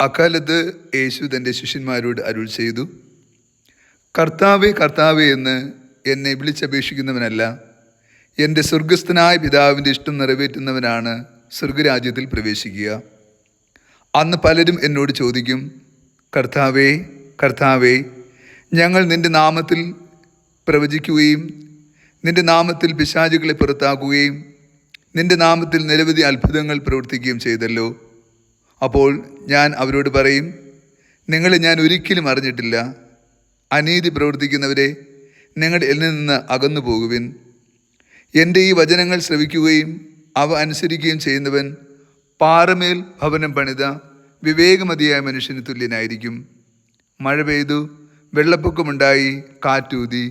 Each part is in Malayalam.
അക്കാലത്ത് യേശു തൻ്റെ ശിഷ്യന്മാരോട് അരുൾ ചെയ്തു, കർത്താവേ കർത്താവേ എന്ന് എന്നെ വിളിച്ചപേക്ഷിക്കുന്നവനല്ല, എൻ്റെ സ്വർഗസ്ഥനായ പിതാവിൻ്റെ ഇഷ്ടം നിറവേറ്റുന്നവനാണ് സ്വർഗരാജ്യത്തിൽ പ്രവേശിക്കുക. അന്ന് പലരും എന്നോട് ചോദിക്കും, കർത്താവേ കർത്താവേ, ഞങ്ങൾ നിൻ്റെ നാമത്തിൽ പ്രവചിക്കുകയും നിൻ്റെ നാമത്തിൽ പിശാചുകളെ പുറത്താക്കുകയും നിൻ്റെ നാമത്തിൽ നിരവധി അത്ഭുതങ്ങൾ പ്രവർത്തിക്കുകയും ചെയ്തല്ലോ. അപ്പോൾ ഞാൻ അവരോട് പറയും, നിങ്ങളെ ഞാൻ ഒരിക്കലും അറിഞ്ഞിട്ടില്ല. അനീതി പ്രവർത്തിക്കുന്നവരെ, നിങ്ങൾ എന്നിൽ നിന്ന് അകന്നു പോകുവിൻ. എൻ്റെ ഈ വചനങ്ങൾ ശ്രവിക്കുകയും അവ അനുസരിക്കുകയും ചെയ്യുന്നവൻ പാറമേൽ ഭവനം പണിത വിവേകമതിയായ മനുഷ്യന് തുല്യനായിരിക്കും. മഴ പെയ്തു, വെള്ളപ്പൊക്കമുണ്ടായി, കാറ്റൂതി,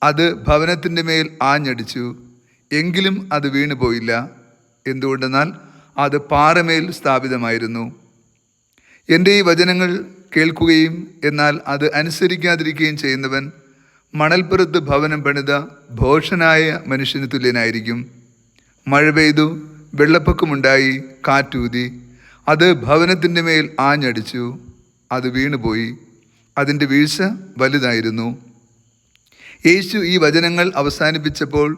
അത് ഭവനത്തിൻ്റെ മേൽ ആഞ്ഞടിച്ചു, എങ്കിലും അത് വീണുപോയില്ല. എന്തുകൊണ്ടെന്നാൽ അത് പാറമേൽ സ്ഥാപിതമായിരുന്നു. എൻ്റെ ഈ വചനങ്ങൾ കേൾക്കുകയും എന്നാൽ അത് അനുസരിക്കാതിരിക്കുകയും ചെയ്യുന്നവൻ മണൽപ്പുറത്ത് ഭവനം പണിത ഭോഷനായ മനുഷ്യന് തുല്യനായിരിക്കും. മഴ പെയ്തു, വെള്ളപ്പൊക്കമുണ്ടായി, കാറ്റൂതി, അത് ഭവനത്തിൻ്റെ മേൽ ആഞ്ഞടിച്ചു, അത് വീണുപോയി. അതിൻ്റെ വീഴ്ച വലുതായിരുന്നു. യേശു ഈ വചനങ്ങൾ അവസാനിപ്പിച്ചപ്പോൾ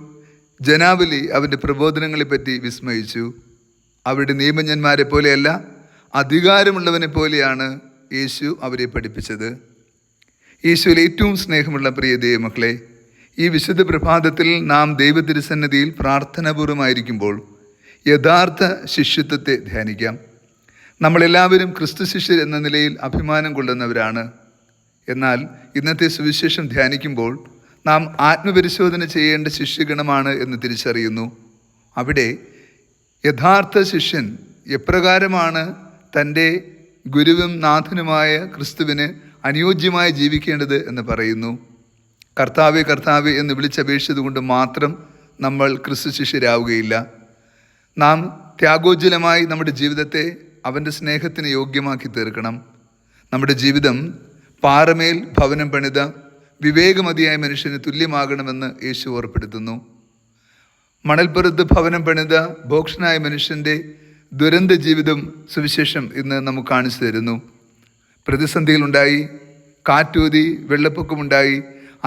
ജനാവലി അവൻ്റെ പ്രബോധനങ്ങളെപ്പറ്റി വിസ്മയിച്ചു. അവരുടെ നിയമജ്ഞന്മാരെ പോലെയല്ല, അധികാരമുള്ളവനെ പോലെയാണ് യേശു അവരെ പഠിപ്പിച്ചത്. യേശുവിൽ ഏറ്റവും സ്നേഹമുള്ള പ്രിയ ദൈവമക്കളെ, ഈ വിശുദ്ധ പ്രഭാതത്തിൽ നാം ദൈവതിരുസന്നിധിയിൽ പ്രാർത്ഥനാപൂർവമായിരിക്കുമ്പോൾ യഥാർത്ഥ ശിഷ്യത്വത്തെ ധ്യാനിക്കാം. നമ്മളെല്ലാവരും ക്രിസ്തു ശിഷ്യർ എന്ന നിലയിൽ അഭിമാനം കൊള്ളുന്നവരാണ്. എന്നാൽ ഇന്നത്തെ സുവിശേഷം ധ്യാനിക്കുമ്പോൾ നാം ആത്മപരിശോധന ചെയ്യേണ്ട ശിഷ്യഗണമാണ് എന്ന് തിരിച്ചറിയുന്നു. അവിടെ യഥാർത്ഥ ശിഷ്യൻ എപ്രകാരമാണ് തൻ്റെ ഗുരുവും നാഥനുമായ ക്രിസ്തുവിന് അനുയോജ്യമായി ജീവിക്കേണ്ടത് എന്ന് പറയുന്നു. കർത്താവേ കർത്താവേ എന്ന് വിളിച്ചപേക്ഷിച്ചത് കൊണ്ട് മാത്രം നമ്മൾ ക്രിസ്തു ശിഷ്യരാവുകയില്ല. നാം ത്യാഗോജ്വലമായി നമ്മുടെ ജീവിതത്തെ അവൻ്റെ സ്നേഹത്തിന് യോഗ്യമാക്കി തീർക്കണം. നമ്മുടെ ജീവിതം പാറമേൽ ഭവനം പണിത വിവേകമതിയായ മനുഷ്യന് തുല്യമാകണമെന്ന് യേശു ഓർപ്പെടുത്തുന്നു. മണൽപ്പുറത്ത് ഭവനം പണിത ഭോക്ഷനായ മനുഷ്യൻ്റെ ദുരന്ത ജീവിതം സുവിശേഷം ഇന്ന് നമുക്ക് കാണിച്ചു തരുന്നു. പ്രതിസന്ധികളുണ്ടായി, കാറ്റൂതി, വെള്ളപ്പൊക്കമുണ്ടായി,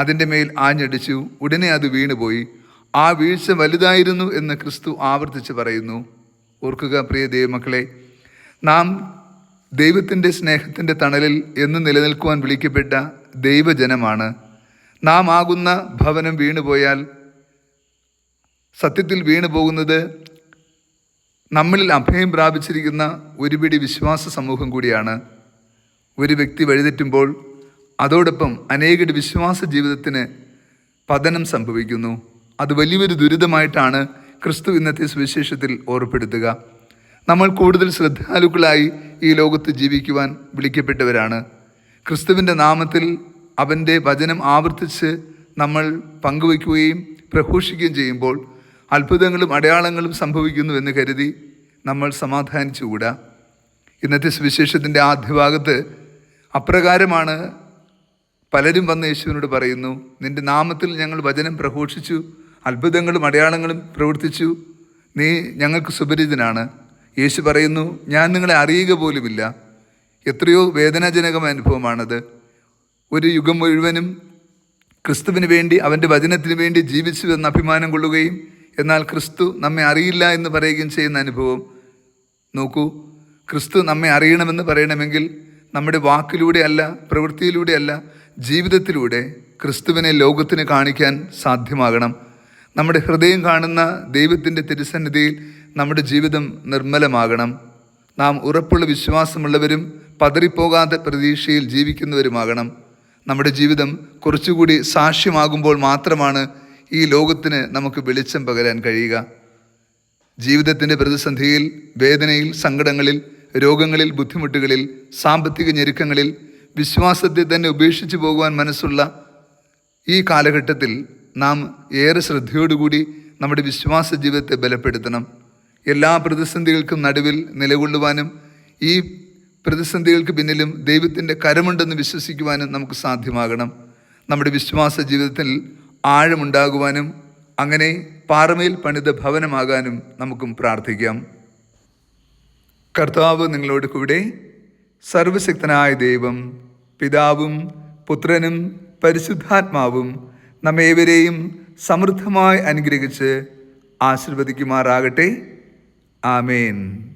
അതിൻ്റെ മേൽ ആഞ്ഞടിച്ചു, ഉടനെ അത് വീണുപോയി. ആ വീഴ്ച വലുതായിരുന്നു എന്ന് ക്രിസ്തു ആവർത്തിച്ച് പറയുന്നു. ഓർക്കുക പ്രിയ ദൈവമക്കളെ, നാം ദൈവത്തിൻ്റെ സ്നേഹത്തിൻ്റെ തണലിൽ എന്ന് നിലനിൽക്കുവാൻ വിളിക്കപ്പെട്ട ദൈവജനമാണ്. നാം ആകുന്ന ഭവനം വീണുപോയാൽ സത്യത്തിൽ വീണു പോകുന്നത് നമ്മളിൽ അഭയം പ്രാപിച്ചിരിക്കുന്ന ഒരു പിടി വിശ്വാസ സമൂഹം കൂടിയാണ്. ഒരു വ്യക്തി വഴിതെറ്റുമ്പോൾ അതോടൊപ്പം അനേകരുടെ വിശ്വാസ ജീവിതത്തിന് പതനം സംഭവിക്കുന്നു. അത് വലിയൊരു ദുരിതമായിട്ടാണ് ക്രിസ്തു ഇന്നത്തെ സുവിശേഷത്തിൽ ഓർപ്പെടുത്തുക. നമ്മൾ കൂടുതൽ ശ്രദ്ധാലുക്കളായി ഈ ലോകത്ത് ജീവിക്കുവാൻ വിളിക്കപ്പെട്ടവരാണ്. ക്രിസ്തുവിൻ്റെ നാമത്തിൽ അവൻ്റെ വചനം ആവർത്തിച്ച് നമ്മൾ പങ്കുവയ്ക്കുകയും പ്രഘോഷിക്കുകയും ചെയ്യുമ്പോൾ അത്ഭുതങ്ങളും അടയാളങ്ങളും സംഭവിക്കുന്നു എന്ന് കരുതി നമ്മൾ സമാധാനിച്ചുകൂടാ. ഇന്നത്തെ സുവിശേഷത്തിൻ്റെ ആദ്യഭാഗത്ത് അപ്രകാരമാണ് പലരും വന്ന് യേശുവിനോട് പറയുന്നു, നിൻ്റെ നാമത്തിൽ ഞങ്ങൾ വചനം പ്രഘോഷിച്ചു, അത്ഭുതങ്ങളും അടയാളങ്ങളും പ്രവർത്തിച്ചു, നീ ഞങ്ങൾക്ക് സുപരിചിതനാണ്. യേശു പറയുന്നു, ഞാൻ നിങ്ങളെ അറിയുക പോലുമില്ല. എത്രയോ വേദനാജനകമായ അനുഭവമാണത്. ഒരു യുഗം മുഴുവനും ക്രിസ്തുവിന് വേണ്ടി അവൻ്റെ വചനത്തിന് വേണ്ടി ജീവിച്ചു എന്ന് അഭിമാനം കൊള്ളുകയും എന്നാൽ ക്രിസ്തു നമ്മെ അറിയില്ല എന്ന് പറയുകയും ചെയ്യുന്ന അനുഭവം നോക്കൂ. ക്രിസ്തു നമ്മെ അറിയണമെന്ന് പറയണമെങ്കിൽ നമ്മുടെ വാക്കിലൂടെ അല്ല, പ്രവൃത്തിയിലൂടെ അല്ല, ജീവിതത്തിലൂടെ ക്രിസ്തുവിനെ ലോകത്തിന് കാണിക്കാൻ സാധ്യമാകണം. നമ്മുടെ ഹൃദയം കാണുന്ന ദൈവത്തിൻ്റെ തിരുസന്നിധിയിൽ നമ്മുടെ ജീവിതം നിർമ്മലമാകണം. നാം ഉറപ്പുള്ള വിശ്വാസമുള്ളവരും പതറിപ്പോകാത്ത പ്രതീക്ഷയിൽ ജീവിക്കുന്നവരുമാകണം. നമ്മുടെ ജീവിതം കുറച്ചുകൂടി സാക്ഷ്യമാകുമ്പോൾ മാത്രമാണ് ഈ ലോകത്തിന് നമുക്ക് വെളിച്ചം പകരാൻ കഴിയുക. ജീവിതത്തിൻ്റെ പ്രതിസന്ധിയിൽ, വേദനയിൽ, സങ്കടങ്ങളിൽ, രോഗങ്ങളിൽ, ബുദ്ധിമുട്ടുകളിൽ, സാമ്പത്തിക ഞെരുക്കങ്ങളിൽ വിശ്വാസത്തെ തന്നെ ഉപേക്ഷിച്ചു പോകുവാൻ മനസ്സുള്ള ഈ കാലഘട്ടത്തിൽ നാം ഏറെ ശ്രദ്ധയോടുകൂടി നമ്മുടെ വിശ്വാസ ജീവിതത്തെ ബലപ്പെടുത്തണം. എല്ലാ പ്രതിസന്ധികൾക്കും നടുവിൽ നിലകൊള്ളുവാനും ഈ പ്രതിസന്ധികൾക്ക് പിന്നിലും ദൈവത്തിൻ്റെ കരമുണ്ടെന്ന് വിശ്വസിക്കുവാനും നമുക്ക് സാധ്യമാകണം. നമ്മുടെ വിശ്വാസ ജീവിതത്തിൽ ആഴമുണ്ടാകുവാനും അങ്ങനെ പാറമേൽ പണിത ഭവനമാകാനും നമുക്കും പ്രാർത്ഥിക്കാം. കർത്താവ് നിങ്ങളോട് കൂടെ. സർവശക്തനായ ദൈവം, പിതാവും പുത്രനും പരിശുദ്ധാത്മാവും നമ്മേവരെയും സമൃദ്ധമായി അനുഗ്രഹിച്ച് ആശീർവദിക്കുമാറാകട്ടെ. ആമേൻ.